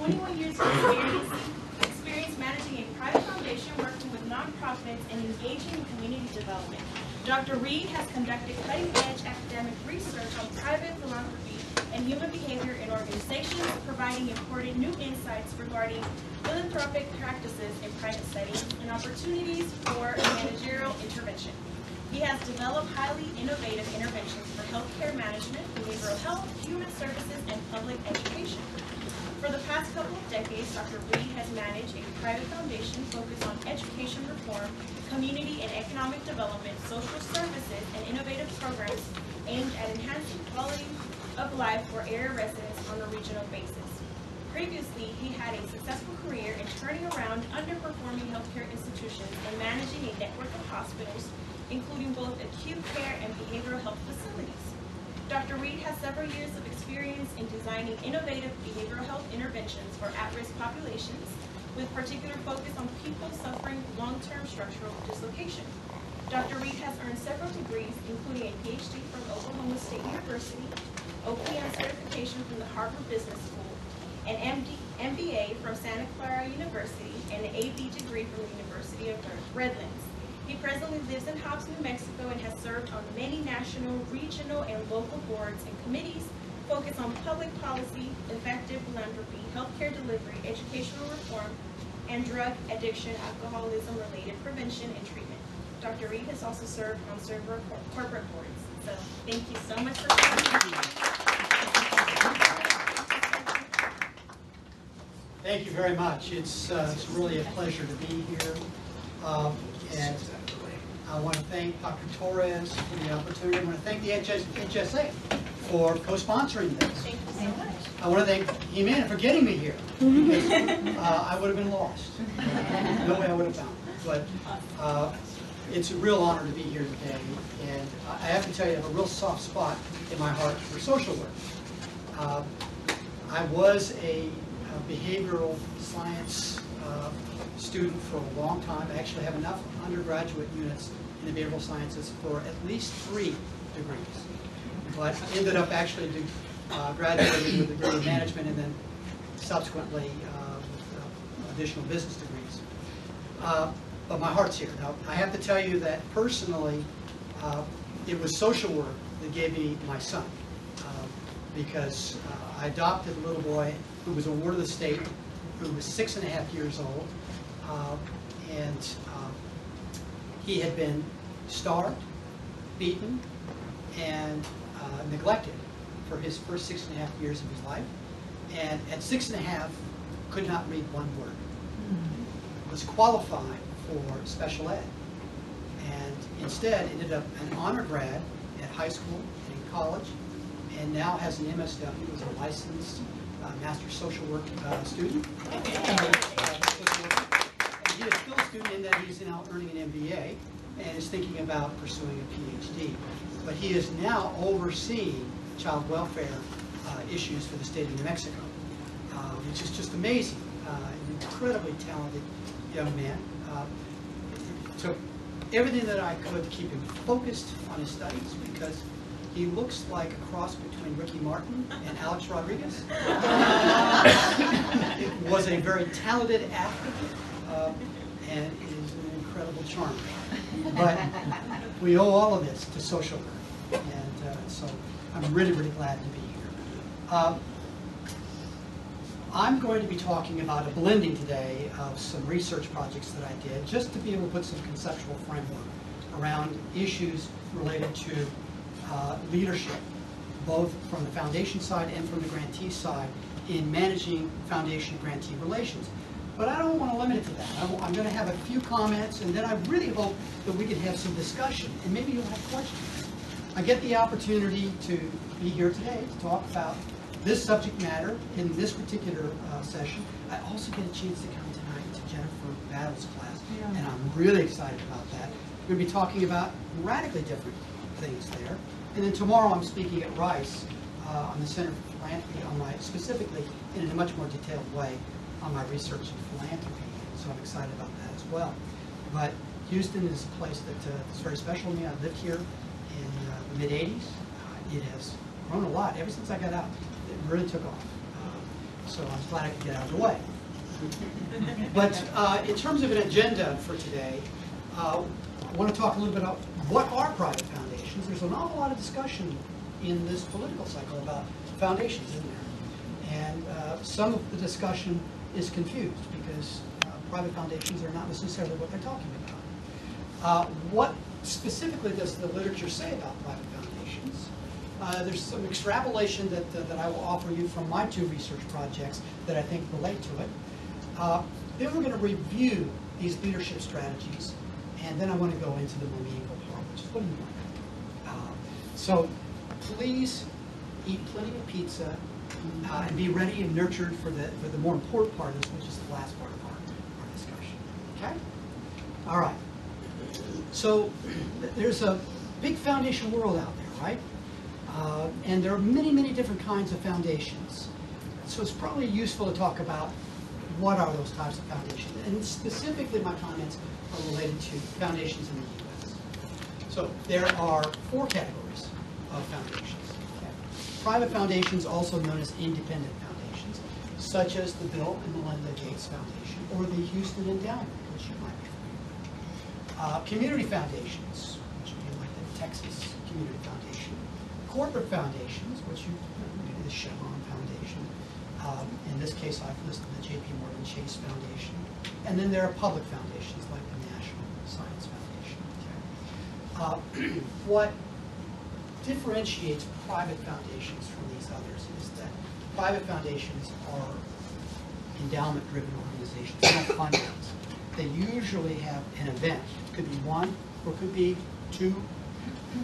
21 years of experience managing a private foundation, working with nonprofits, and engaging in community development. Dr. Reed has conducted cutting-edge academic research on private philanthropy and human behavior in organizations, providing important new insights regarding philanthropic practices in private settings and opportunities for managerial intervention. He has developed highly innovative interventions for healthcare management, behavioral health, human services, and public education. For the past couple of decades, Dr. Reed has managed a private foundation focused on education reform, community and economic development, social services, and innovative programs aimed at enhancing quality of life for area residents on a regional basis. Previously, he had a successful career in turning around underperforming healthcare institutions and managing a network of hospitals, including both acute care and behavioral health facilities. Dr. Reed has several years of experience in designing innovative behavioral health interventions for at-risk populations, with particular focus on people suffering long-term structural dislocation. Dr. Reed has earned several degrees, including a PhD from Oklahoma State University, OPM certification from the Harvard Business School, an MBA from Santa Clara University, and an AV degree from the University of Redlands. He presently lives in Hobbs, New Mexico, and has served on many national, regional, and local boards and committees focused on public policy, effective philanthropy, healthcare delivery, educational reform, and drug addiction, alcoholism-related prevention and treatment. Dr. Reed has also served on several corporate boards. So thank you so much for coming. Thank you very much. It's really a pleasure to be here. And I want to thank Dr. Torres for the opportunity. I want to thank the HSA for co-sponsoring this. Thank you so much. I want to thank Jimena for getting me here, because I would have been lost. No way I would have found it. But it's a real honor to be here today. And I have to tell you, I have a real soft spot in my heart for social work. I was a behavioral science student for a long time. I actually have enough undergraduate units in the behavioral sciences for at least 3 degrees. But ended up actually graduating with a degree in management and then subsequently with additional business degrees. But my heart's here. Now, I have to tell you that personally, it was social work that gave me my son, because I adopted a little boy who was a ward of the state, who was 6.5 years old, and he had been starved, beaten, and neglected for his first 6.5 years of his life, and at 6.5 could not read one word. Was qualified for special ed, and instead ended up an honor grad at high school and in college, and now has an MSW, is a licensed master social work student. He is still a student in that he's now earning an MBA and is thinking about pursuing a PhD. But he is now overseeing child welfare issues for the state of New Mexico, which is just amazing. An incredibly talented young man. Took everything that I could to keep him focused on his studies, because he looks like a cross between Ricky Martin and Alex Rodriguez. Was a very talented athlete, and is an incredible charmer. But we owe all of this to social work, and so I'm really, really glad to be here. I'm going to be talking about a blending today of some research projects that I did, just to be able to put some conceptual framework around issues related to leadership, both from the foundation side and from the grantee side, in managing foundation-grantee relations. But I don't want to limit it to that. I'm going to have a few comments, and then I really hope that we can have some discussion, and maybe you'll have questions. I get the opportunity to be here today to talk about this subject matter in this particular session. I also get a chance to come tonight to Jennifer Battle's class, and I'm really excited about that. We're going to be talking about radically different things there. And then tomorrow I'm speaking at Rice on the Center for Philanthropy, specifically in a much more detailed way on my research in philanthropy. So I'm excited about that as well. But Houston is a place that is very special to me. I lived here in the mid-'80s. It has grown a lot ever since I got out. It really took off. So I was glad I could get out of the way. But in terms of an agenda for today, I want to talk a little bit about what are private foundations. There's an awful lot of discussion in this political cycle about foundations, isn't there? And some of the discussion is confused because private foundations are not necessarily what they're talking about. What specifically does the literature say about private foundations? There's some extrapolation that I will offer you from my 2 research projects that I think relate to it. Then we're going to review these leadership strategies, and then I want to go into the more meaningful part, which is what do you want? So please eat plenty of pizza and be ready and nurtured for the more important part of this, which is the last part of our discussion. Okay? All right. So there's a big foundation world out there, right? And there are many, many different kinds of foundations. So it's probably useful to talk about what are those types of foundations. And specifically my comments are related to foundations in the U.S. So there are 4 categories of foundations. Okay. Private foundations, also known as independent foundations, such as the Bill and Melinda Gates Foundation or the Houston Endowment, which you might be familiar with. Community foundations, which would be like the Texas Community Foundation. Corporate foundations, which maybe the Chevron Foundation. In this case, I've listed the J.P. Morgan Chase Foundation. And then there are public foundations like the National Science Foundation. Okay. What differentiates private foundations from these others is that private foundations are endowment-driven organizations, not fundraisers. They usually have an event. It could be 1 or it could be 2,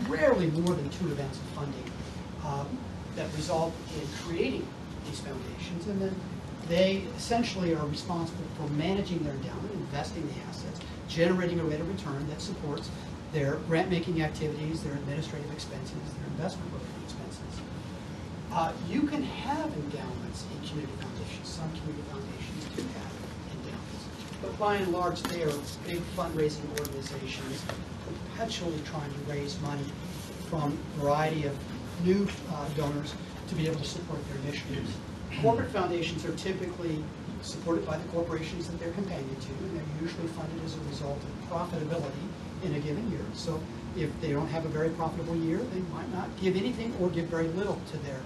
rarely more than 2 events of funding that result in creating these foundations, and then they essentially are responsible for managing their endowment, investing the assets, generating a rate of return that supports their grant-making activities, their administrative expenses, their investment-related expenses. You can have endowments in community foundations. Some community foundations do have endowments, but by and large, they are big fundraising organizations perpetually trying to raise money from a variety of new donors to be able to support their initiatives. Corporate foundations are typically supported by the corporations that they're companion to, and they're usually funded as a result of profitability in a given year. So if they don't have a very profitable year, they might not give anything or give very little to their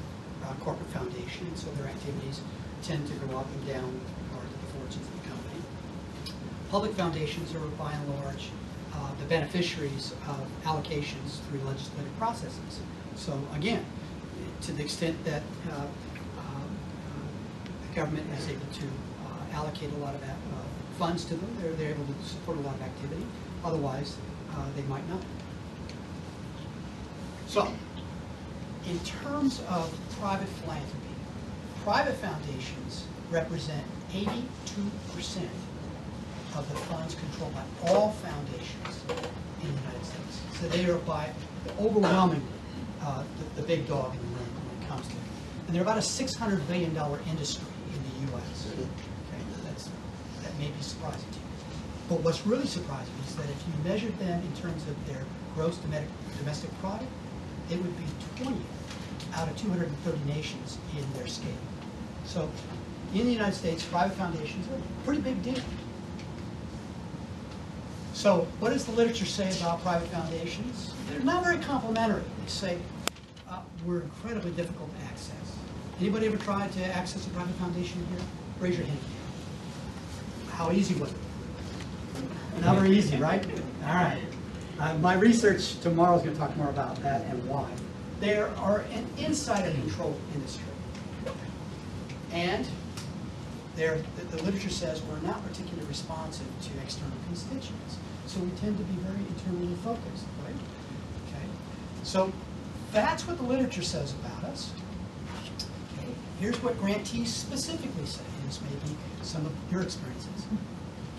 corporate foundation, and so their activities tend to go up and down according to the fortunes of the company. Public foundations are, by and large, the beneficiaries of allocations through legislative processes. So again, to the extent that the government is able to allocate a lot of funds to them, they're able to support a lot of activity. Otherwise, they might not. So, in terms of private philanthropy, private foundations represent 82% of the funds controlled by all foundations in the United States. So they are by overwhelmingly the big dog in the room when it comes to it. And they're about a $600 billion industry in the U.S. Okay, that may be surprising to you. But what's really surprising is that if you measured them in terms of their gross domestic product, it would be 20th out of 230 nations in their scale. So in the United States, private foundations are a pretty big deal. So what does the literature say about private foundations? They're not very complimentary. They say, we're incredibly difficult to access. Anybody ever tried to access a private foundation here? Raise your hand. How easy was it? Not very easy, right? All right. My research tomorrow is going to talk more about that and why. They are an insider-controlled industry. And the literature says we're not particularly responsive to external constituents. So we tend to be very internally focused, right? Okay. So that's what the literature says about us. Okay. Here's what grantees specifically say. And this may be some of your experiences.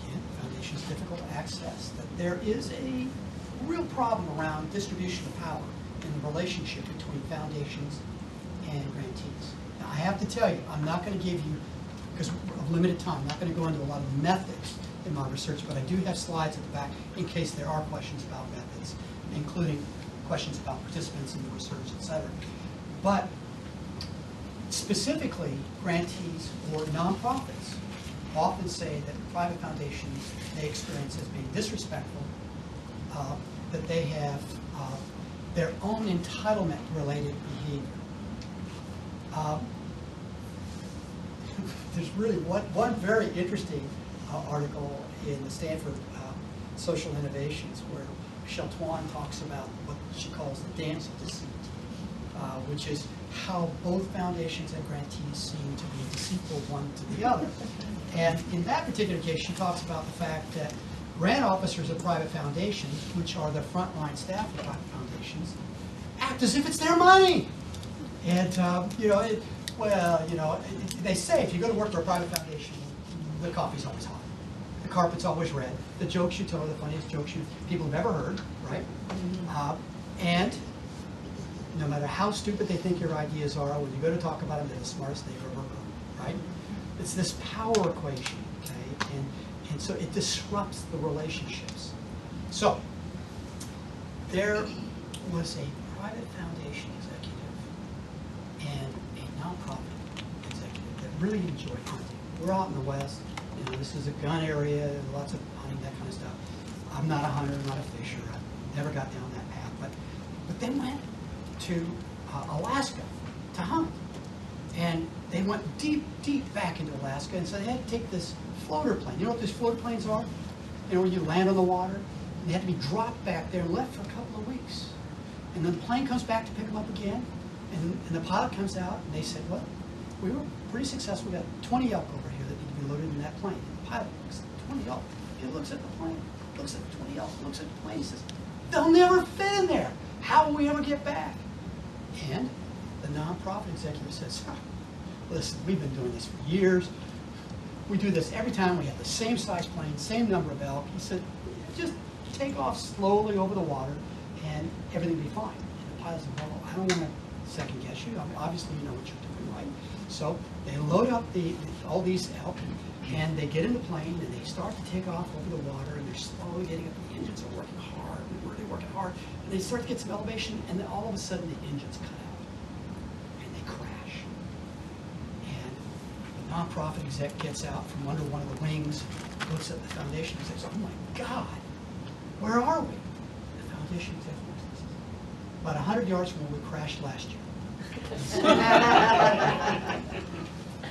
Again, foundations difficult to access. That there is a real problem around distribution of power in the relationship between foundations and grantees. Now, I have to tell you, I'm not going to give you, because of limited time, I'm not going to go into a lot of methods in my research, but I do have slides at the back in case there are questions about methods, including questions about participants in the research, etc. But specifically, grantees or nonprofits often say that private foundations they experience as being disrespectful, that they have their own entitlement-related behavior. There's really one very interesting article in the Stanford Social Innovations where Michelle Twan talks about what she calls the dance of deceit, which is how both foundations and grantees seem to be deceitful one to the other. And in that particular case, she talks about the fact that grant officers of private foundations, which are the frontline staff of private foundations, act as if it's their money. And, they say if you go to work for a private foundation, the coffee's always hot. The carpet's always red. The jokes you tell are the funniest jokes people have ever heard, right? And no matter how stupid they think your ideas are, when you go to talk about them, they're the smartest they've ever heard, right? It's this power equation, okay? And so it disrupts the relationships. So there was a private foundation executive and a nonprofit executive that really enjoyed hunting. We're out in the West. This is a gun area, lots of hunting, that kind of stuff. I'm not a hunter, I'm not a fisher. I never got down that path. But they went to Alaska to hunt. And they went deep, deep back into Alaska, and so they had to take this floater plane. You know what these floater planes are? When you land on the water, they had to be dropped back there and left for a couple of weeks. And then the plane comes back to pick them up again, and the pilot comes out, and they said, well, we were pretty successful. We got 20 elk over here that need to be loaded in that plane. And the pilot looks at 20 elk. He looks at the plane, looks at the 20 elk, looks at the plane, he says, they'll never fit in there. How will we ever get back? And the nonprofit executive says, listen, we've been doing this for years. We do this every time. We have the same size plane, same number of elk. He said, just take off slowly over the water and everything will be fine. And the pilot said, well, I don't want to second guess you. I mean, obviously you know what you're doing, right? So they load up all these elk and they get in the plane and they start to take off over the water and they're slowly getting up. The engines are working hard, they're really working hard. And they start to get some elevation and then all of a sudden the engines cut out and they crash. And the nonprofit exec gets out from under one of the wings, looks at the foundation and says, oh my God, where are we? The foundation exec says, about 100 yards from where we crashed last year.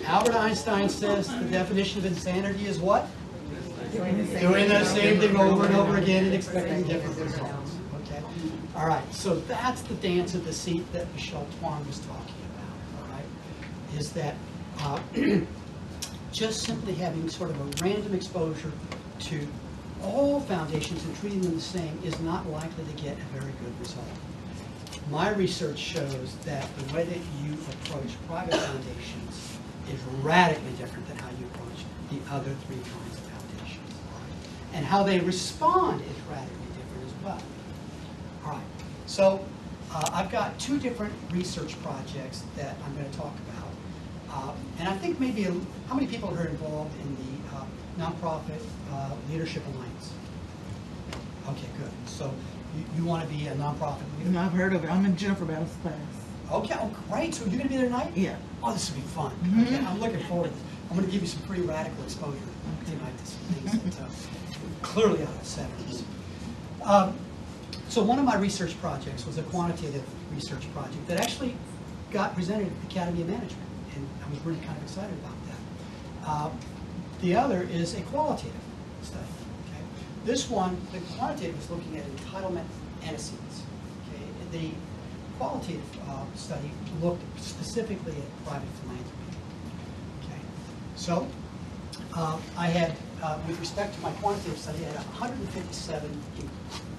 Albert Einstein says the definition of insanity is what? Doing the same thing over and over again and expecting different results. Okay? All right, so that's the dance of deceit that Michelle Twan was talking about. All right? Is that just simply having sort of a random exposure to all foundations and treating them the same is not likely to get a very good result. My research shows that the way that you approach private foundations is radically different than how you approach the other three kinds of foundations. And how they respond is radically different as well. All right, so I've got two different research projects that I'm going to talk about. And I think maybe, how many people are involved in the Nonprofit Leadership Alliance? Okay, good. So you want to be a nonprofit leader? No, I've heard of it. I'm in Jennifer Battle's class. Okay, oh great. So you're going to be there tonight? Yeah. Oh, this will be fun. Okay, I'm looking forward to this. I'm going to give you some pretty radical exposure tonight to some things that clearly out of the 70s. So one of my research projects was a quantitative research project that actually got presented at the Academy of Management, and I was really kind of excited about that. The other is a qualitative study. Okay? This one, the quantitative, is looking at entitlement antecedents. Okay? The qualitative study looked specifically at private philanthropy. Okay? So I had, with respect to my quantitative study, I had 157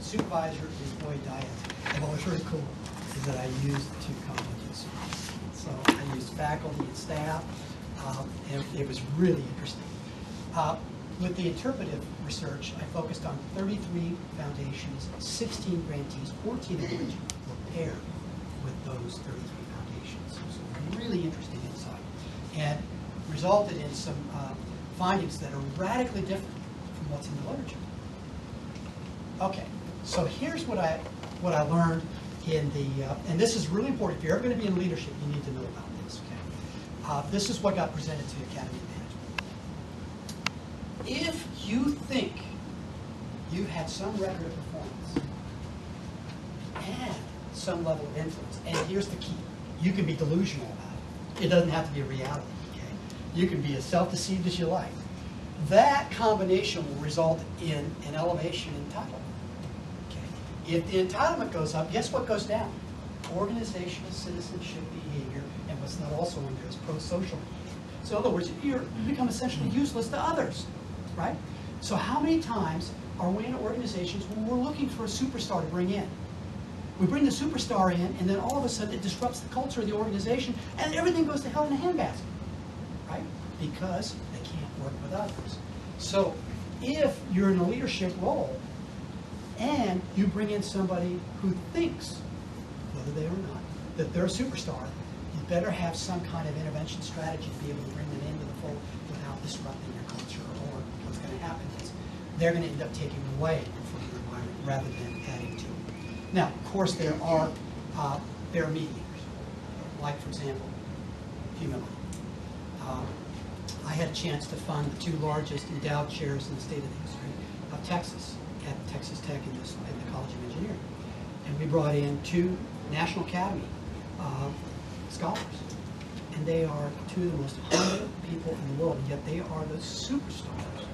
supervisor employee diets. And what was really cool is that I used two colleges. So I used faculty and staff, and it was really interesting. With the interpretive research, I focused on 33 foundations, 16 grantees, 14 of which were paired with those 33 foundations. So really interesting insight, and resulted in some findings that are radically different from what's in the literature. Okay, so here's what I learned in the, and this is really important. If you're ever going to be in leadership, you need to know about this. Okay, This is what got presented to Academy of Management. If you think you've had some record of performance and some level of influence, and here's the key, you can be delusional about it. It doesn't have to be a reality, okay? You can be as self-deceived as you like. That combination will result in an elevation in entitlement, okay? If the entitlement goes up, guess what goes down? Organizational citizenship behavior, and what's not also in there is pro-social behavior. So in other words, you become essentially useless to others, right? So how many times are we in organizations when we're looking for a superstar to bring in? We bring the superstar in, and then all of a sudden it disrupts the culture of the organization, and everything goes to hell in a handbasket, right? Because they can't work with others. So if you're in a leadership role, and you bring in somebody who thinks, whether they are or not, that they're a superstar, you better have some kind of intervention strategy to be able to bring them into the fold without disrupting your culture, or what's going to happen is they're going to end up taking away from your environment rather than adding to it. Now, of course, there are mediators, like, for example, humility. I had a chance to fund the 2 largest endowed chairs in the state of the history of Texas, at Texas Tech in the College of Engineering. And we brought in 2 National Academy scholars. And they are 2 of the most humble people in the world, and yet they are the superstars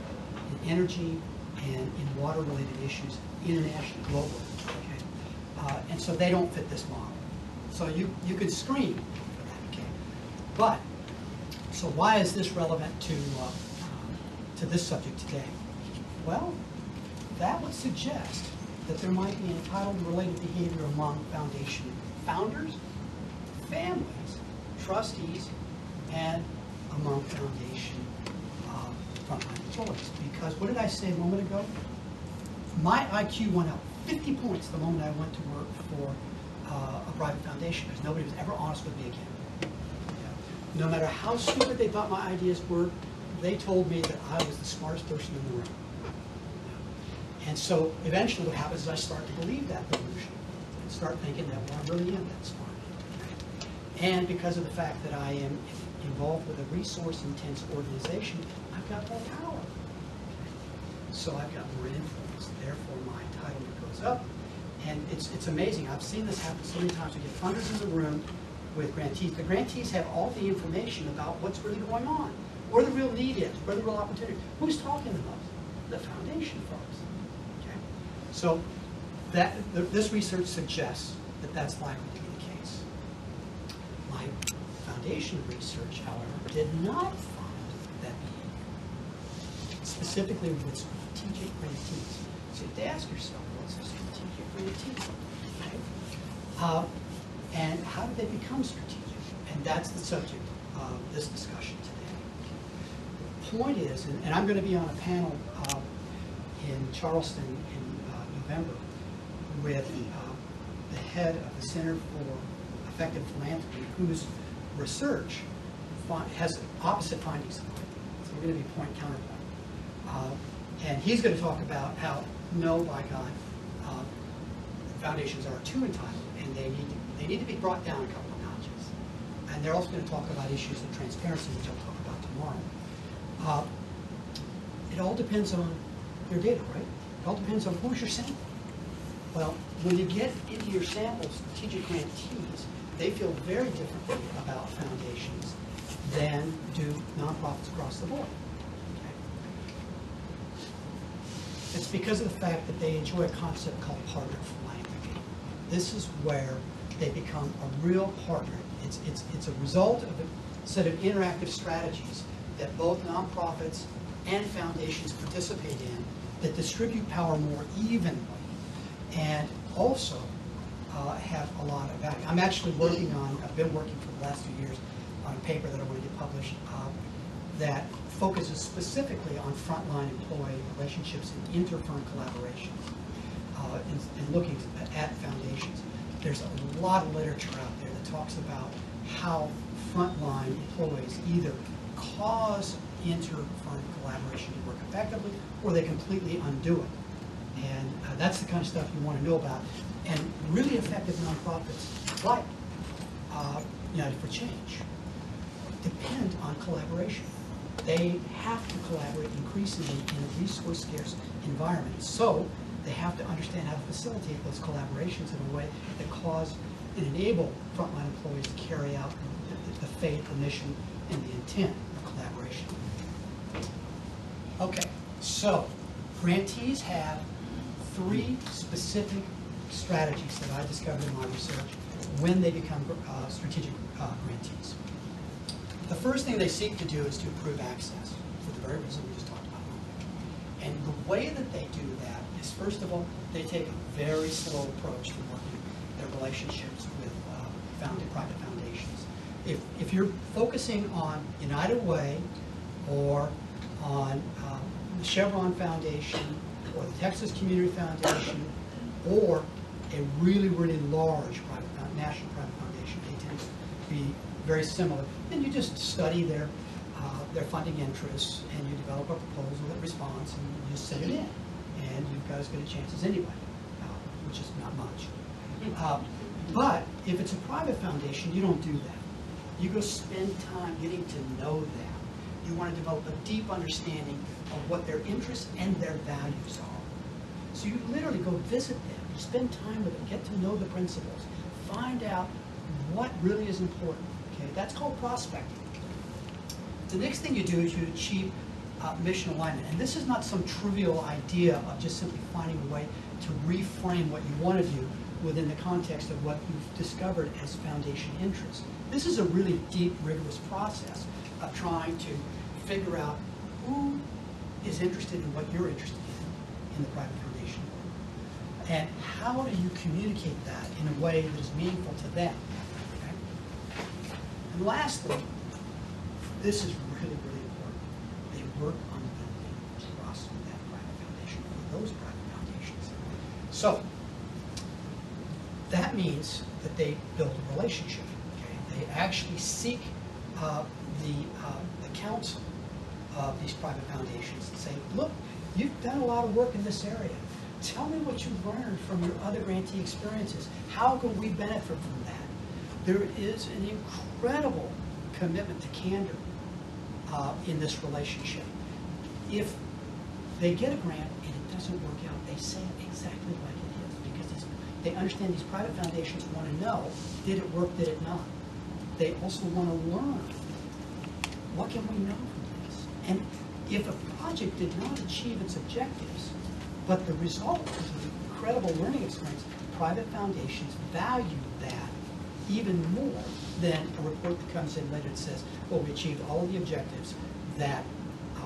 in energy and in water-related issues internationally, globally. Okay? And so they don't fit this model. So you could screen for that, okay? But, so why is this relevant to this subject today? Well, that would suggest that there might be entitlement-related behavior among foundation founders, families, trustees, and among foundation frontline employees. Because what did I say a moment ago? My IQ went up 50 points the moment I went to work for a private foundation, because nobody was ever honest with me again. No matter how stupid they thought my ideas were, they told me that I was the smartest person in the room. And so eventually what happens is I start to believe that delusion and start thinking that, well, I really am that smart. And because of the fact that I am involved with a resource-intense organization, I've got more power. So I've got more influence. Therefore, my entitlement goes up. And it's amazing. I've seen this happen so many times. We get funders in the room with grantees. The grantees have all the information about what's really going on, where the real need is, where the real opportunity. Who's talking to us? The foundation folks. Okay? So this research suggests that that's likely to be the case. My foundation research, however, did not find that behavior, specifically with strategic grantees. So you have to ask yourself, what's a strategic grantee? Okay? And how do they become strategic? And that's the subject of this discussion today. The point is, and I'm going to be on a panel in Charleston in November with the head of the Center for Effective Philanthropy, whose research has opposite findings. So we're going to be point counterpoint. And he's going to talk about how, no, by God, foundations are too entitled, and they need to be brought down a couple of notches. And they're also going to talk about issues of transparency, which I'll talk about tomorrow. It all depends on your data, right? It all depends on who's your sample. Well, when you get into your sample, strategic grantees, they feel very differently about foundations than do nonprofits across the board. Okay? It's because of the fact that they enjoy a concept called partner philanthropy. This is where they become a real partner. It's a result of a set of interactive strategies that both nonprofits and foundations participate in that distribute power more evenly and also have a lot of value. I've been working for the last few years on a paper that I want to get published that focuses specifically on frontline employee relationships and inter-firm collaborations and looking at foundations. There's a lot of literature out there that talks about how frontline employees either cause inter-firm collaboration to work effectively or they completely undo it. And that's the kind of stuff you want to know about. And really effective nonprofits like United for Change, depend on collaboration. They have to collaborate increasingly in a resource-scarce environment. So they have to understand how to facilitate those collaborations in a way that cause and enable frontline employees to carry out the faith, the mission, and the intent of collaboration. Okay, so grantees have 3 specific strategies that I discovered in my research when they become strategic grantees. The first thing they seek to do is to improve access for the very reason we just talked about. And the way that they do that is, first of all, they take a very slow approach to working their relationships with private foundations. If you're focusing on United Way or on the Chevron Foundation or the Texas Community Foundation or a really, really large national private foundation, they tend to be very similar, then you just study their funding interests and you develop a proposal that responds and you just send it in. And you've got as good a chance as anybody, which is not much. But if it's a private foundation, you don't do that. You go spend time getting to know them. You want to develop a deep understanding of what their interests and their values are. So you literally go visit them, you spend time with them, get to know the principals, find out what really is important. Okay, that's called prospecting. The next thing you do is you achieve mission alignment. And this is not some trivial idea of just simply finding a way to reframe what you want to do within the context of what you've discovered as foundation interests. This is a really deep, rigorous process of trying to figure out who is interested in what you're interested in the private foundation world. And how do you communicate that in a way that is meaningful to them? Okay? And lastly, this is really, really important. They work on building trust with that private foundation or those private foundations. So that means that they build a relationship. Okay? They actually seek the counsel of these private foundations and say, look, you've done a lot of work in this area. Tell me what you've learned from your other grantee experiences. How can we benefit from that? There is an incredible commitment to candor in this relationship. If they get a grant and it doesn't work out, they say it exactly like it is, because they understand these private foundations want to know, did it work, did it not? They also want to learn, what can we know from this? And if a project did not achieve its objectives, but the result was an incredible learning experience, private foundations value that even more than a report that comes in later that says, well, we achieved all of the objectives that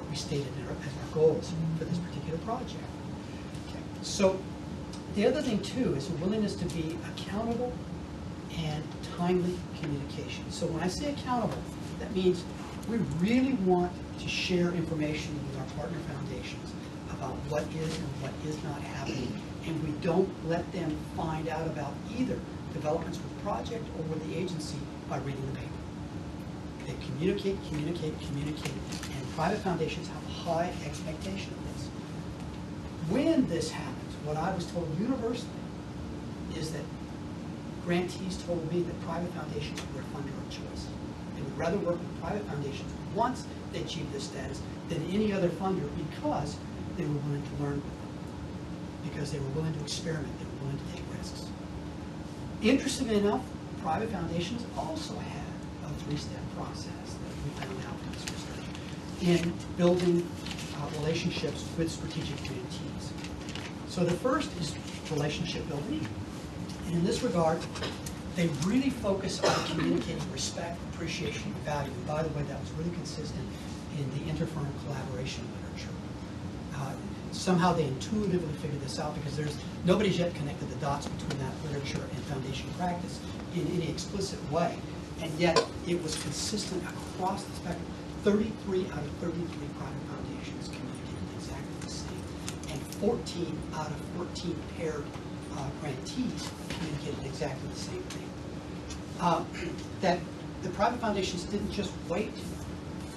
we stated as our goals for this particular project. Okay. So the other thing, too, is a willingness to be accountable and timely communication. So when I say accountable, that means we really want to share information with our partner foundations about what is and what is not happening, and we don't let them find out about either developments with the project or with the agency by reading the paper. They communicate, and private foundations have a high expectation of this. When this happens, what I was told universally is that grantees told me that private foundations were a funder of choice. They would rather work with private foundations once they achieve this status than any other funder, because they were willing to learn with them, because they were willing to experiment, they were willing to take risks. Interestingly enough, private foundations also had a 3-step process that we found out in this research in building relationships with strategic grantees. So the first is relationship building. And in this regard, they really focus on communicating respect, appreciation, and value. And by the way, that was really consistent in the interfirm collaboration literature. Somehow they intuitively figured this out, because nobody's yet connected the dots between that literature and foundation practice in any explicit way. And yet it was consistent across the spectrum. 33 out of 33 private foundations communicated exactly the same. And 14 out of 14 paired grantees communicated exactly the same thing. That the private foundations didn't just wait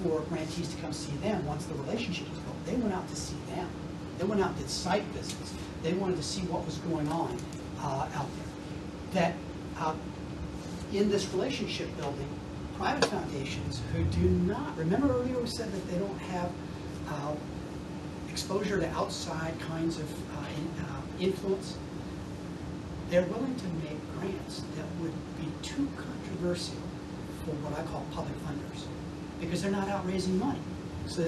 for grantees to come see them once the relationship was built. They went out to see them. They went out and did site visits. They wanted to see what was going on out there. That in this relationship building, private foundations who do not, remember earlier we said that they don't have exposure to outside kinds of influence? They're willing to make grants that would be too controversial for what I call public funders, because they're not out raising money. So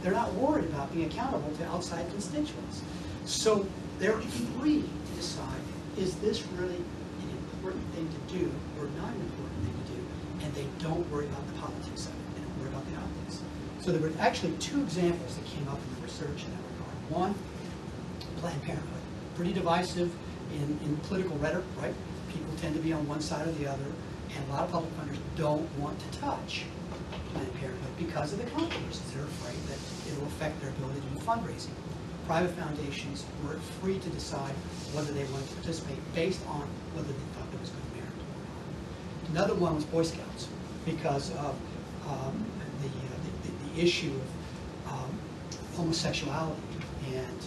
they're not worried about being accountable to outside constituents. So they're free to decide, is this really an important thing to do or not an important thing to do? And they don't worry about the politics of it. They don't worry about the optics. So there were actually two examples that came up in the research in that regard. One, Planned Parenthood. Pretty divisive in political rhetoric, right? People tend to be on one side or the other, and a lot of public funders don't want to touch Planned Parenthood because of the controversies. They're afraid that it will affect their ability to do fundraising. Private foundations were free to decide whether they wanted to participate based on whether they thought there was good merit or not. Another one was Boy Scouts, because of the issue of homosexuality, and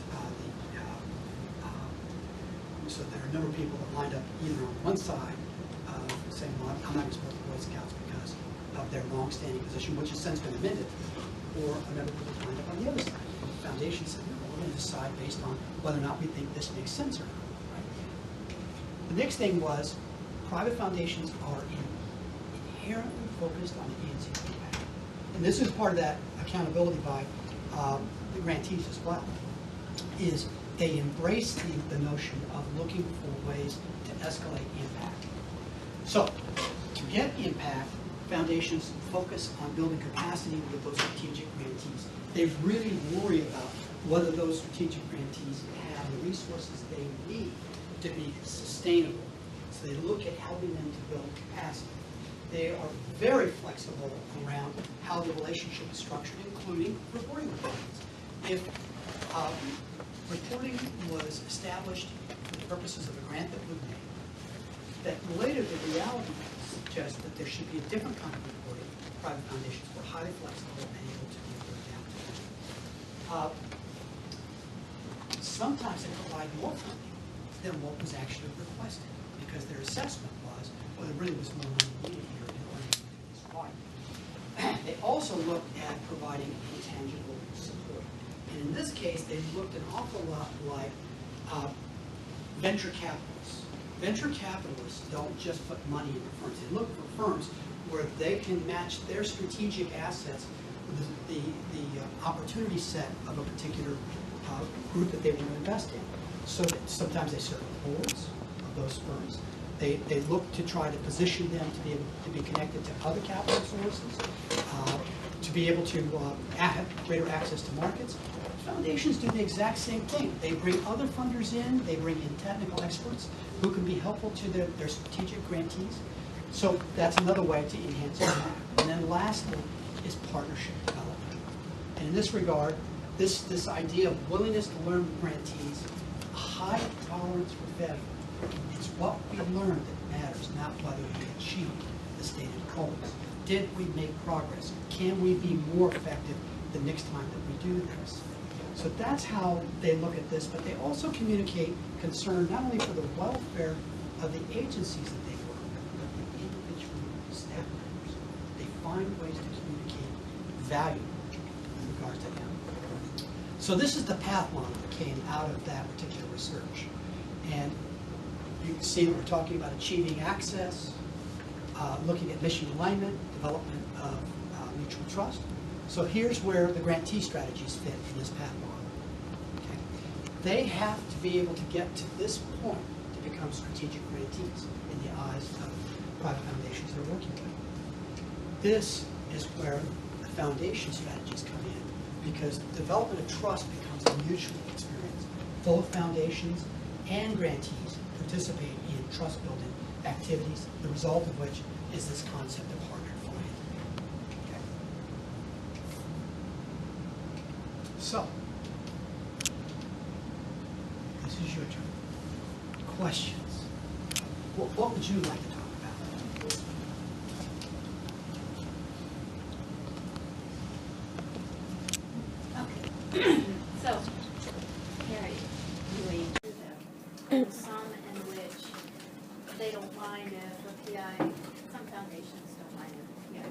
so there are a number of people that lined up either on one side saying, well, I'm not going to support the Boy Scouts because of their long-standing position, which has since been amended, or a number of people lined up on the other side. The foundation said, no, we're going to decide based on whether or not we think this makes sense or not. Right? The next thing was, private foundations are inherently focused on the ANC impact. And this is part of that accountability by the grantees as well, is they embrace the notion of looking for ways to escalate impact. So, to get impact, foundations focus on building capacity with those strategic grantees. They really worry about whether those strategic grantees have the resources they need to be sustainable. So they look at helping them to build capacity. They are very flexible around how the relationship is structured, including reporting requirements. If reporting was established for the purposes of a grant that would make, that later the reality suggests that there should be a different kind of reporting. Private foundations were highly flexible and able to report down. Sometimes they provide more funding than what was actually requested, because their assessment was, well, there really was more money needed here in order to do this right. They also looked at providing intangible support. And in this case, they looked an awful lot like venture capitalists. Venture capitalists don't just put money in the firms. They look for firms where they can match their strategic assets with the opportunity set of a particular group that they want to invest in. So that sometimes they serve on the boards of those firms. They look to try to position them to be able to be connected to other capital sources, to be able to have greater access to markets. Foundations do the exact same thing. They bring other funders in, they bring in technical experts who can be helpful to their strategic grantees. So that's another way to enhance impact. And then lastly is partnership development. And in this regard, this idea of willingness to learn with grantees, a high tolerance for failure. It's what we learn that matters, not whether we achieve the stated goals. Did we make progress? Can we be more effective the next time that we do this? So that's how they look at this, but they also communicate concern not only for the welfare of the agencies that they work with, but the individual staff members. They find ways to communicate value in regards to them. So this is the path model that came out of that particular research. And you can see that we're talking about achieving access, looking at mission alignment, development of mutual trust. So here's where the grantee strategies fit in this path model. Okay. They have to be able to get to this point to become strategic grantees in the eyes of private foundations they're working with. This is where the foundation strategies come in, because the development of trust becomes a mutual experience. Both foundations and grantees participate in trust-building activities, the result of which is this concept of partnered philanthropy. Okay. So, this is your turn. Questions? What would you like to talk about? Okay. So, Harry, really, some in which they don't mind if a PI, some foundations don't mind if a PI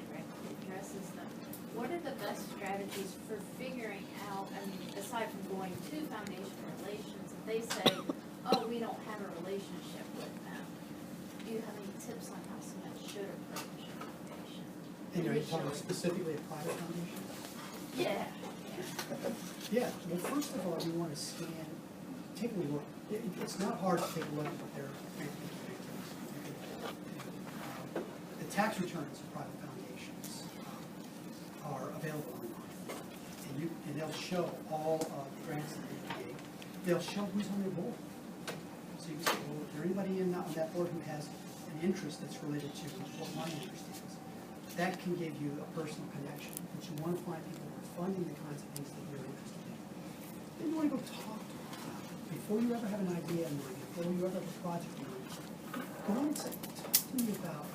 best strategies for figuring out, I mean, aside from going to Foundation Relations, if they say, oh, we don't have a relationship with them, do you have any tips on how someone should approach a foundation? And are you talking Initially. specifically a private foundation? Yeah. Yeah, well, first of all, you want to scan, take a look. It's not hard to take a look at what their the tax returns of private foundations are available online. And they'll show all of the grants that they gave. They'll show who's on their board. So you can say, well, is there anybody on that board who has an interest that's related to what my interest is? That can give you a personal connection, but you want to find people who are funding the kinds of things that you're interested in. Then you want to go talk to them about it. Before you ever have an idea in mind, before you ever have a project in mind, go on and say, talk to me about,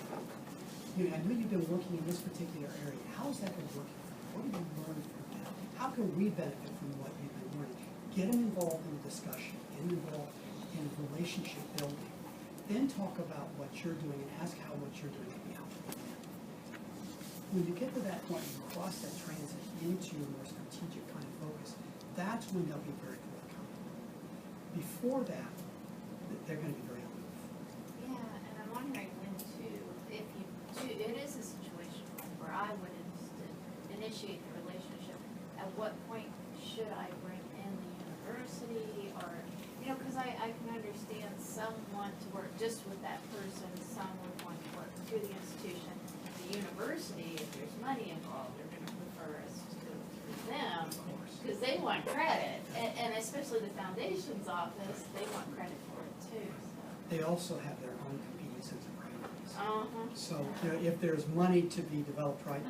I know you've been working in this particular area. How's that been working for you? What have you learned from that? How can we benefit from what you've been learning? Get them involved in the discussion, get them involved in relationship building. Then talk about what you're doing and ask how what you're doing can be helpful to them. When you get to that point, you cross that transit into a more strategic kind of focus, that's when they'll be very forthcoming. Before that, they're going to be very aloof. Yeah, and I'm wondering when too, if you do, it is a situation where I would initiate the relationship. At what point should I bring in the university, or, you know, because I can understand some want to work just with that person, some would want to work through the institution. The university, if there's money involved, they're going to prefer us to go through them Of course. because they want credit, and especially the foundation's office, they want credit for it too. They also have their own competing sets of priorities. So. So, if there's money to be developed, right,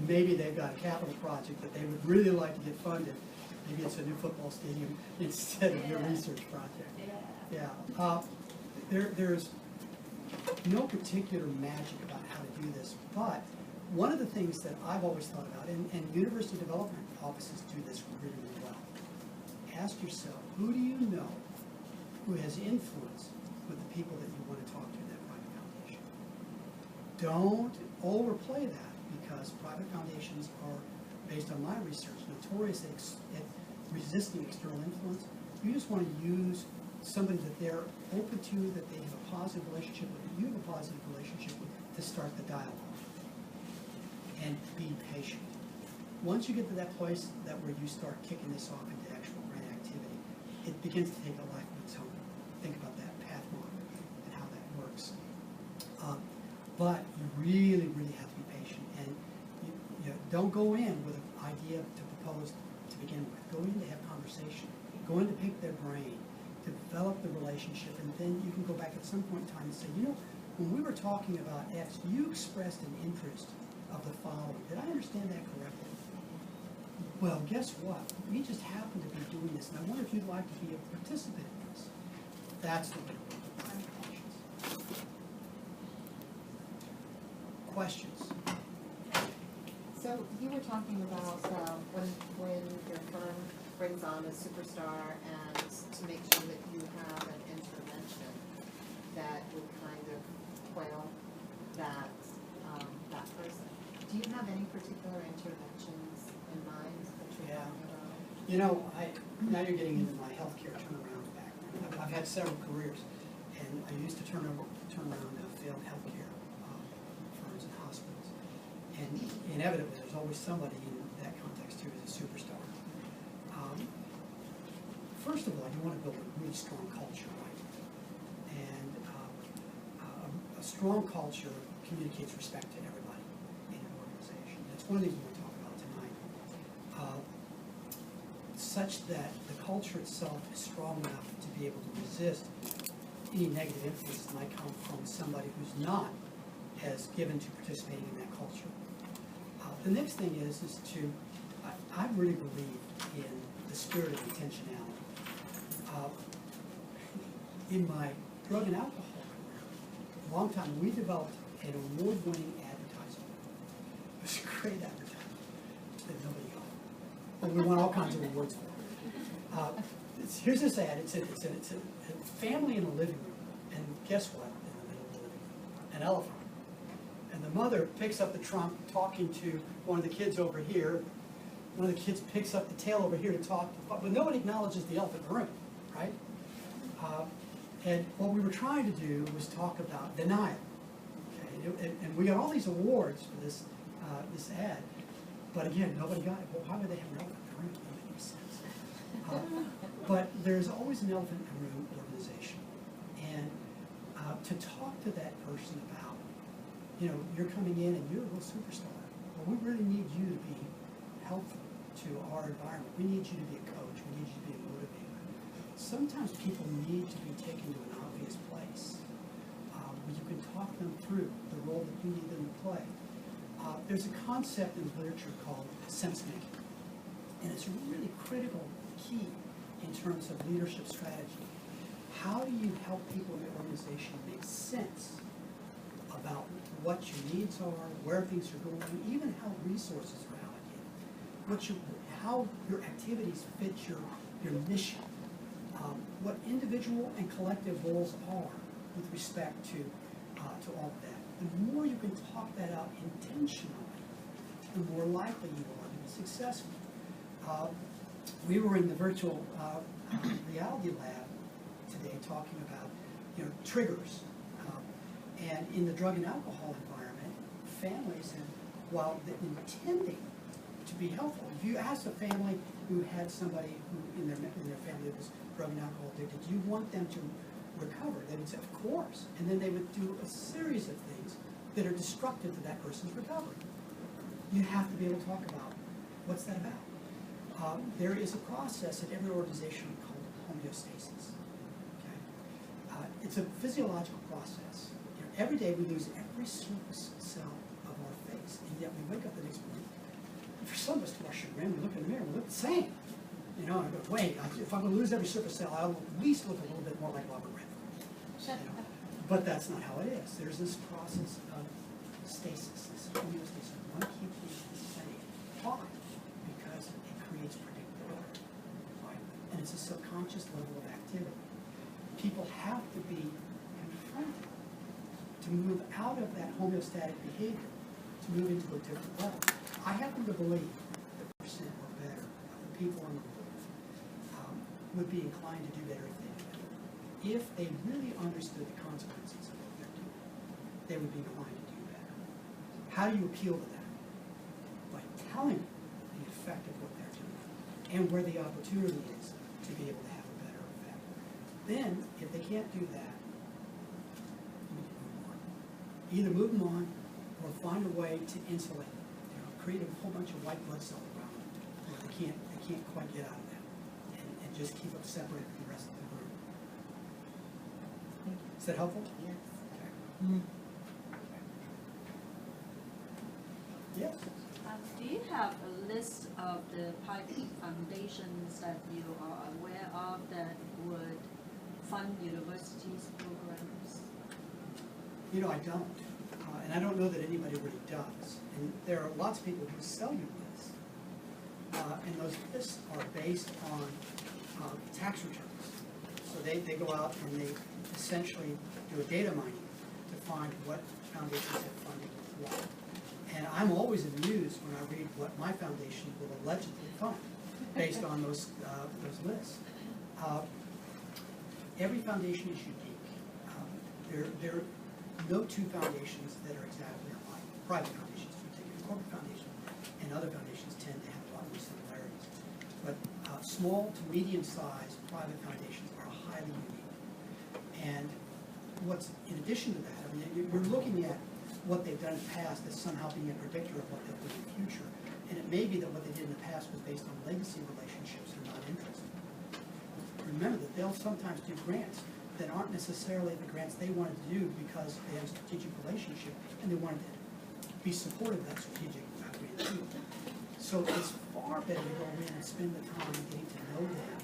maybe they've got a capital project that they would really like to get funded. Maybe it's a new football stadium instead of your Yeah. research project. Yeah. Yeah. There's no particular magic about how to do this, but one of the things that I've always thought about, and university development offices do this really, really well. Ask yourself, who do you know who has influence with the people that you want to talk to in that private foundation? Don't overplay that, because private foundations are, based on my research, notorious at resisting external influence. You just want to use somebody that they're open to, that they have a positive relationship with, that you have a positive relationship with, to start the dialogue. And be patient. Once you get to that place that where you start kicking this off into actual grant activity, it begins to take a life of its own. Think about that path model and how that works. But you really, really have to be patient, and you don't go in with an idea to propose to begin with. Go in to have conversation. Go in to pick their brain, develop the relationship, and then you can go back at some point in time and say, you know, when we were talking about X, you expressed an interest of the following. Did I understand that correctly? Well, guess what? We just happen to be doing this, and I wonder if you'd like to be a participant in this. That's the way to work with private foundations. Questions? So you were talking about when your firm brings on a superstar, and to make sure that you have an intervention that would kind of quail that person. Do you have any particular interventions in mind that you're Yeah. talking about? You know, now you're getting into my healthcare turnaround background. I've had several careers, and I used to turn around failed healthcare firms and hospitals. And inevitably, there's always somebody in that context who is a superstar. First of all, you want to build a really strong culture, right? And a strong culture communicates respect to everybody in an organization. That's one of the things we want to talk about tonight. Such that the culture itself is strong enough to be able to resist any negative influence that might come from somebody who's not as given to participating in that culture. The next thing is I really believe in the spirit of intentionality. In my drug and alcohol career, a long time, we developed an award-winning advertisement. It was a great advertisement that nobody got. But we won all kinds of awards for it. Here's this ad. It's a family in a living room, and guess what? In the middle of the living room, an elephant. And the mother picks up the trunk, talking to one of the kids over here, one of the kids picks up the tail over here to talk, but nobody acknowledges the elephant in the room, right? And what we were trying to do was talk about denial. Okay? And we got all these awards for this this ad, but again, nobody got it. Well, why would they have an elephant in the room? It doesn't make any sense. But there's always an elephant in the room organization, and to talk to that person about, you know, you're coming in and you're a real superstar. Well, we really need you to be helpful to our environment. We need you to be a coach. We need you to be a motivator. Sometimes people need to be taken to an obvious place where you can talk them through the role that you need them to play. There's a concept in literature called sense making, and it's a really critical key in terms of leadership strategy. How do you help people in the organization make sense about what your needs are, where things are going, even how resources are allocated, how your activities fit your mission, what individual and collective roles are with respect to all of that. The more you can talk that out intentionally, the more likely you are to be successful. We were in the virtual reality lab today talking about, you know, triggers. And in the drug and alcohol environment, families have, while intending to be helpful, if you ask a family who had somebody who in their family that was drug and alcohol addicted, do you want them to recover? They would say, of course. And then they would do a series of things that are destructive to that person's recovery. You have to be able to talk about what's that about. There is a process at every organization called homeostasis. Okay? It's a physiological process. You know, every day we lose every surface cell of our face, and yet we wake up the next morning. And for some of us, to our chagrin, we look in the mirror, we look the same. You know, I go, wait, if I'm going to lose every surface cell, I'll at least look a little bit more like Robert Redford. You know? But that's not how it is. There's this process of stasis, this homeostasis. One keeps things the same. Why? Because it creates predictability, right? And it's a subconscious level of activity. People have to be confronted to move out of that homeostatic behavior, to move into a different level. I happen to believe that percent or better of the people on the board would be inclined to do better things if they really understood the consequences of what they're doing. They would be inclined to do better. How do you appeal to that? By telling them the effect of what they're doing and where the opportunity is to be able to have a better effect. Then, if they can't do that, you need to move on. Either move them on or find a way to insulate them. You know, create a whole bunch of white blood cells around them where they can't quite get out of that, and just keep them separated from the rest of the group. Is that helpful? Yes. Okay. Mm-hmm. Yes. Do you have a list of the private foundations that you are aware of that would fund universities' programs? You know, I don't. And I don't know that anybody really does. And there are lots of people who sell you lists. And those lists are based on tax returns. So they go out and they essentially do a data mining to find what foundations have funded what. And I'm always amused when I read what my foundation will allegedly fund based on those lists. Every foundation is unique. There are no two foundations that are exactly alike. Private foundations, particularly corporate foundations, and other foundations tend to have a lot more similarities. But small to medium-sized private foundations are highly unique. And what's in addition to that, I mean, you're looking at what they've done in the past as somehow being a predictor of what they'll do in the future. And it may be that what they did in the past was based on legacy relationships and not interest. Remember that they'll sometimes do grants that aren't necessarily the grants they wanted to do because they have a strategic relationship and they wanted to be supportive of that strategic grant too. So it's far better to go in and spend the time getting to know them,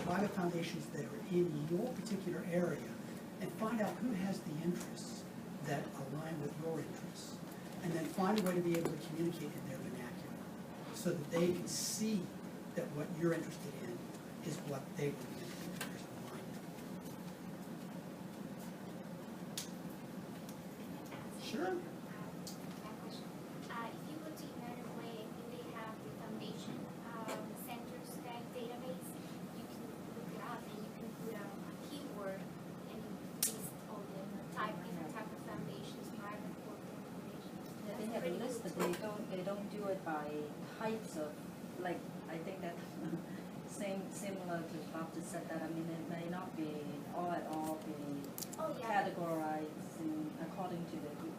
private foundations that are in your particular area, and find out who has the interests that align with your interests, and then find a way to be able to communicate in their vernacular so that they can see that what you're interested in is what they would be interested in. Sure. If you go to United Way, do they have the foundation But they don't do it by types of, like, I think that similar to Bob just said that, I mean, it may not be all at all be Oh, yeah. categorized according to the group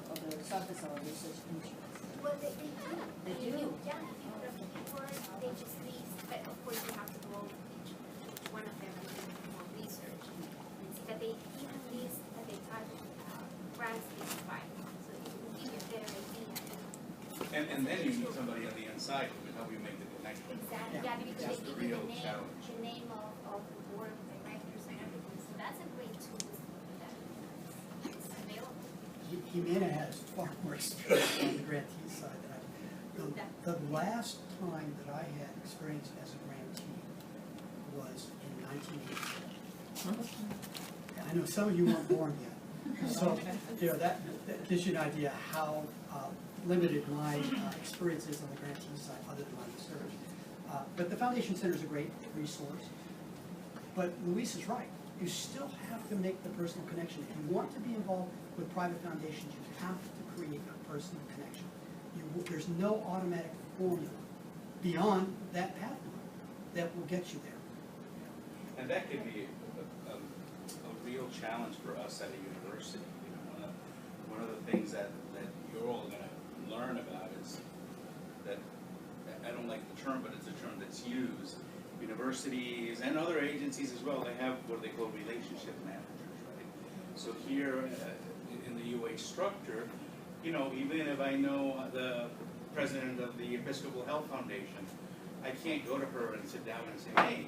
or the surface or research interest. Well, they do. They do? Yeah, if you put a keyword, they just list, but of course you have to go over each one of them and do more research. And see that they even list that they type of grants they provide, so it will give you a better idea. And then you need somebody on the inside who can help you make the connection. Exactly, Yeah. yeah, because That's they the give you real the challenge. name of the board of directors and everything, so that's a great tool that is available. Humana has far more experience on the grantee side than I do. The last time that I had experience as a grantee was in 1984. And I know some of you weren't born yet, so that gives you an idea how limited my experience is on the grantee side, other than my research. But the Foundation Center is a great resource. But Luis is right. You still have to make the personal connection. If you want to be involved with private foundations, you have to create a personal connection. There's no automatic formula beyond that pathway that will get you there. And that could be a real challenge for us at a university. You know, one of the things that you're all going to learn about is that, I don't like the term, but it's a term that's used. Universities and other agencies as well, they have what they call relationship managers, right? So here in the UH structure, you know, even if I know the president of the Episcopal Health Foundation, I can't go to her and sit down and say, hey,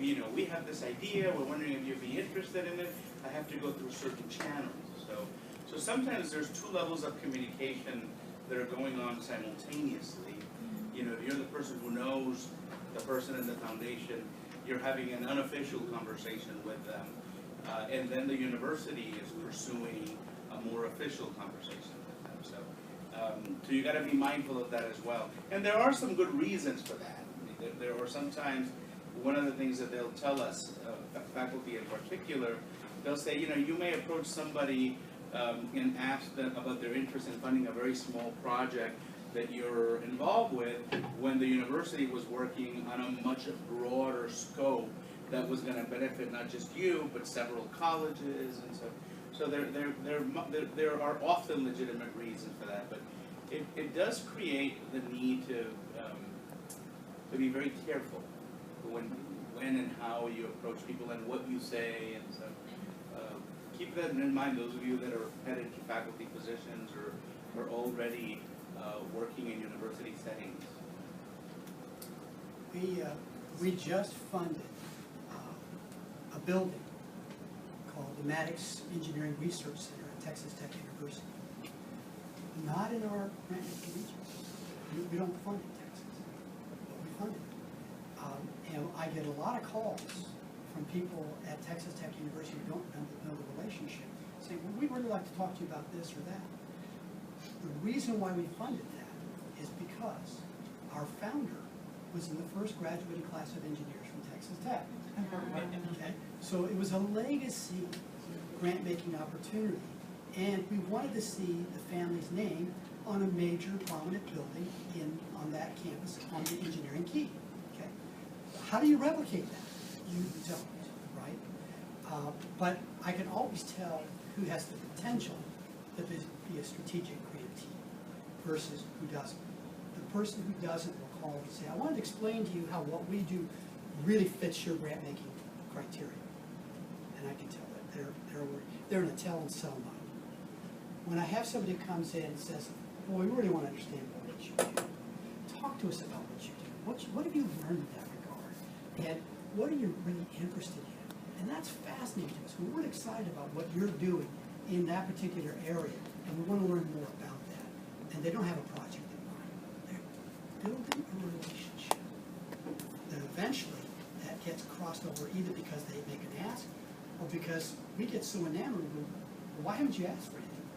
you know, we have this idea, we're wondering if you'd be interested in it. I have to go through certain channels. So sometimes there's two levels of communication that are going on simultaneously. You know, you're the person who knows the person in the foundation, you're having an unofficial conversation with them, and then the university is pursuing a more official conversation with them. So you got to be mindful of that as well. And there are some good reasons for that. I mean, there are sometimes, one of the things that they'll tell us, faculty in particular, they'll say, you know, you may approach somebody and ask them about their interest in funding a very small project that you're involved with, when the university was working on a much broader scope that was going to benefit not just you, but several colleges, and so there are often legitimate reasons for that, but it does create the need to be very careful when and how you approach people and what you say, and so keep that in mind, those of you that are headed to faculty positions or are already working in university settings. We just funded a building called the Maddox Engineering Research Center at Texas Tech University. Not in our grant-making region. We don't fund in Texas, but we fund it. And I get a lot of calls from people at Texas Tech University who don't know the relationship, saying, well, we'd really like to talk to you about this or that. The reason why we funded that is because our founder was in the first graduating class of engineers from Texas Tech. Okay? So it was a legacy grant-making opportunity, and we wanted to see the family's name on a major prominent building on that campus on the engineering key. Okay? How do you replicate that? You don't, right? But I can always tell who has the potential to be a strategic grantee versus who doesn't. The person who doesn't will call and say, I wanted to explain to you how what we do really fits your grant-making criteria. And I can tell that they're in a tell and sell mode. When I have somebody who comes in and says, boy, we really want to understand what you do, talk to us about what you do. What have you learned in that regard? And what are you really interested in? And that's fascinating to us. We're really excited about what you're doing in that particular area, and we want to learn more about that. And they don't have a project in mind. They're building a relationship. Then eventually, that gets crossed over either because they make an ask, or because we get so enamored with, well, why haven't you asked for anything?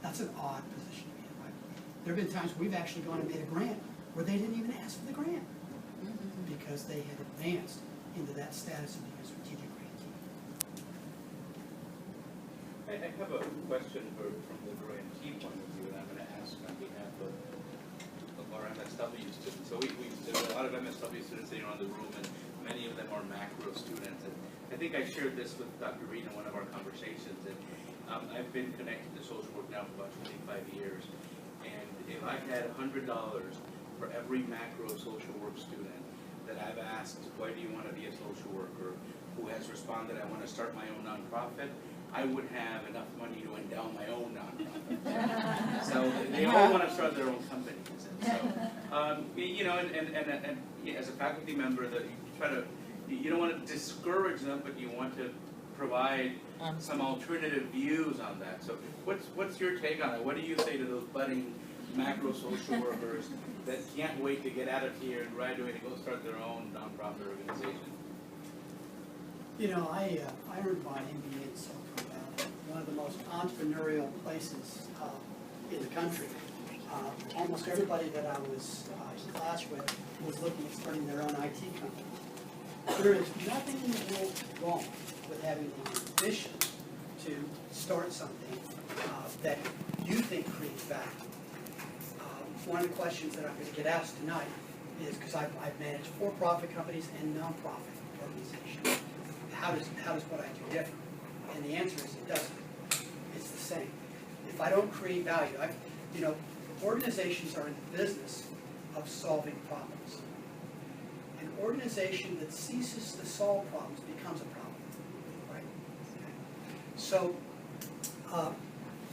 That's an odd position to be in, right? There have been times we've actually gone and made a grant where they didn't even ask for the grant because they had advanced into that status of being a strategic grantee. I have a question from the grantee point of view, and I'm going to ask on behalf of our MSW students. So there's a lot of MSW students sitting around the room, and many of them are macro students. And I think I shared this with Dr. Reed in one of our conversations. And I've been connected to social work now for about 25 years. And if I had $100 for every macro social work student that I've asked, why do you want to be a social worker, who has responded, I want to start my own nonprofit, I would have enough money to endow my own nonprofit. So they all want to start their own companies. And so, you know, and as a faculty member, that you try to, you don't want to discourage them, but you want to provide some alternative views on that. So what's your take on it? What do you say to those budding macro social workers that can't wait to get out of here and graduate and go start their own nonprofit organization? You know, I earned my MBA in Silicon Valley, one of the most entrepreneurial places in the country. Almost everybody that I was in class with was looking at starting their own IT company. There is nothing in the world wrong with having the ambition to start something that you think creates value. One of the questions that I'm going to get asked tonight is, because I've managed for-profit companies and non-profit organizations, how does what I do different? And the answer is it doesn't. It's the same. If I don't create value, you know, organizations are in the business of solving problems. An organization that ceases to solve problems becomes a problem, right? Okay. So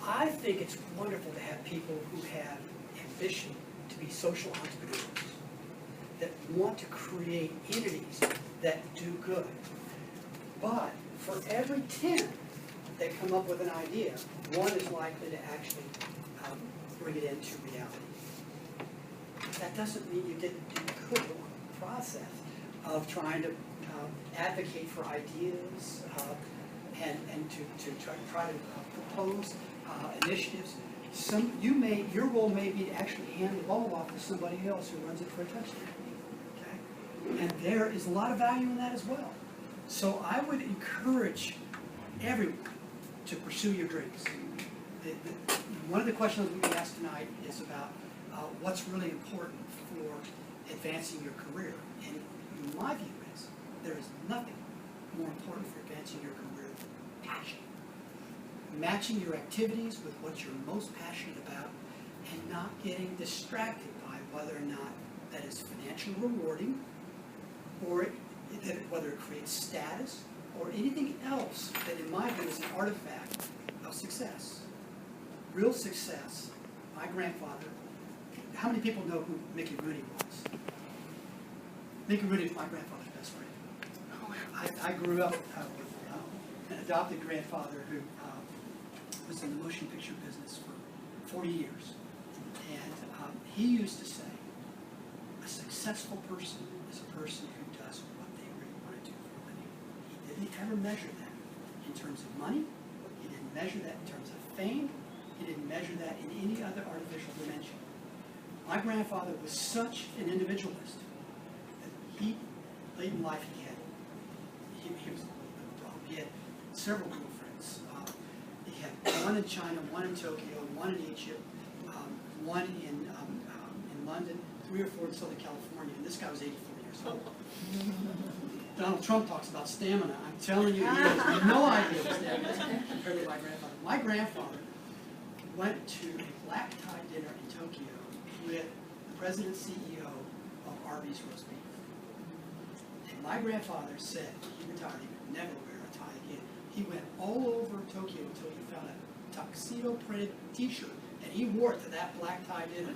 I think it's wonderful to have people who have ambition to be social entrepreneurs, that want to create entities that do good. But for every 10 that come up with an idea, one is likely to actually bring it into reality. That doesn't mean you didn't do good on the process of trying to advocate for ideas and to try to propose initiatives. Your role may be to actually hand the ball off to somebody else who runs it for a touchdown. Okay? And there is a lot of value in that as well. So I would encourage everyone to pursue your dreams. One of the questions we asked tonight is about what's really important for advancing your career. And my view is there is nothing more important for advancing your career than passion. Matching your activities with what you're most passionate about and not getting distracted by whether or not that is financially rewarding or whether it creates status or anything else that in my view is an artifact of success. Real success. My grandfather, how many people know who Mickey Rooney was? Mickey Rooney was my grandfather's best friend. I grew up with an adopted grandfather who was in the motion picture business for 40 years. And he used to say, a successful person is a person who does what they really want to do for a living. He didn't ever measure that in terms of money. He didn't measure that in terms of fame. He didn't measure that in any other artificial dimension. My grandfather was such an individualist that late in life, he was a little bit of a problem. He had several girlfriends. He had one in China, one in Tokyo, one in Egypt, one in London, 3 or 4 in Southern California, and this guy was 84 years old. Donald Trump talks about stamina. I'm telling you, he has no idea what stamina is compared to my grandfather. My grandfather went to a black tie dinner in Tokyo with the president and CEO of Arby's roast beef. And my grandfather said he retired, he would never wear a tie again. He went all over Tokyo until he found a tuxedo printed t-shirt, and he wore it to that black tie dinner.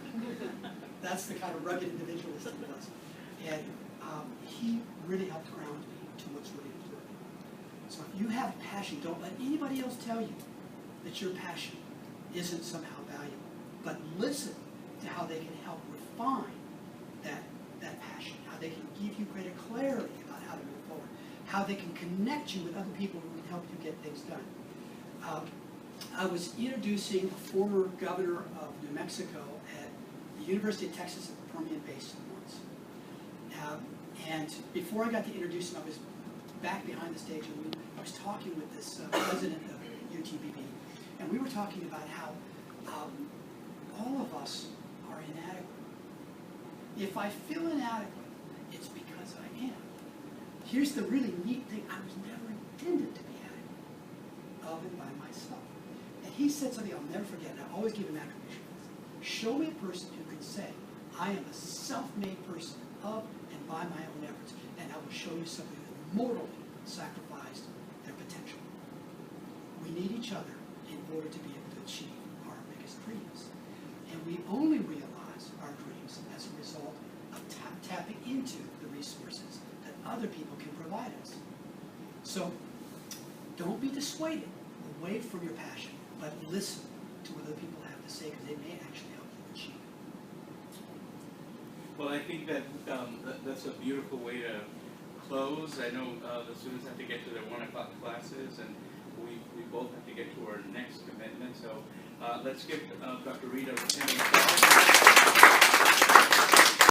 That's the kind of rugged individualist he was. And he really helped ground me to what's really important. So if you have a passion, don't let anybody else tell you that your passion isn't somehow valuable. But listen to how they can help refine that passion, how they can give you greater clarity about how to move forward, how they can connect you with other people who can help you get things done. I was introducing a former governor of New Mexico at the University of Texas at the Permian Basin once. And before I got to introduce him, I was back behind the stage and I was talking with this president of UTBB. And we were talking about how all of us are inadequate. If I feel inadequate, it's because I am. Here's the really neat thing. I was never intended to be adequate of and by myself. And he said something I'll never forget, and I always give him attribution. Show me a person who can say, I am a self-made person of and by my own efforts, and I will show you somebody who mortally sacrificed their potential. We need each other in order to be able to achieve our biggest dreams. And we only realize our dreams as a result of tapping into the resources that other people can provide us. So don't be dissuaded away from your passion, but listen to what other people have to say, because they may actually help you achieve it. Well, I think that that's a beautiful way to close. I know the students have to get to their 1 o'clock classes, and we both have to get to our next commitment. So let's give Dr. Reed a round of applause.